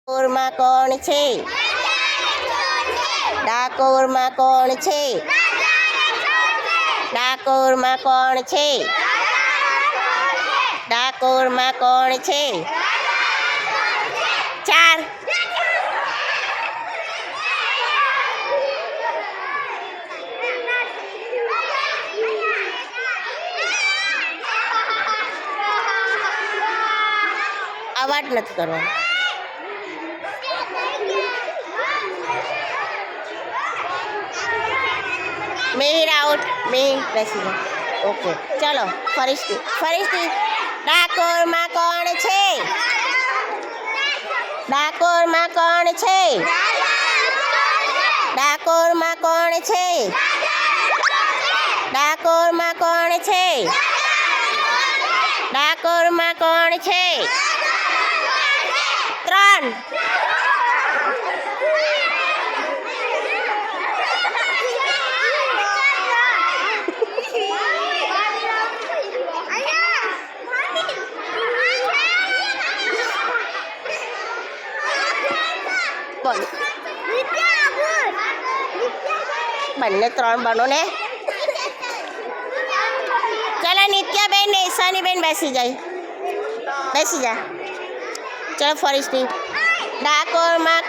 ડાકોરમાં કોણ છે? ડાકોરમાં કોણ છે? ડાકોરમાં કોણ છે? ડાકોરમાં કોણ છે? 4 અવાજ નથી કરવાનો. મિહિર આઉટ. મિહિર બેસી જાઓ. ઓકે ચલો ફરીથી. ડાકોરમાં કોણ છે? ડાકોરમાં કોણ છે? ડાકોરમાં કોણ છે? ડાકોરમાં કોણ છે? ડાકોરમાં કોણ છે? 3 બોલ. બંને 3 બનો ને. ચલો નિત્યાબેન ને ઈશાનીબેન બેસી જા. ચલો ફરીથી. ડાકોરમાં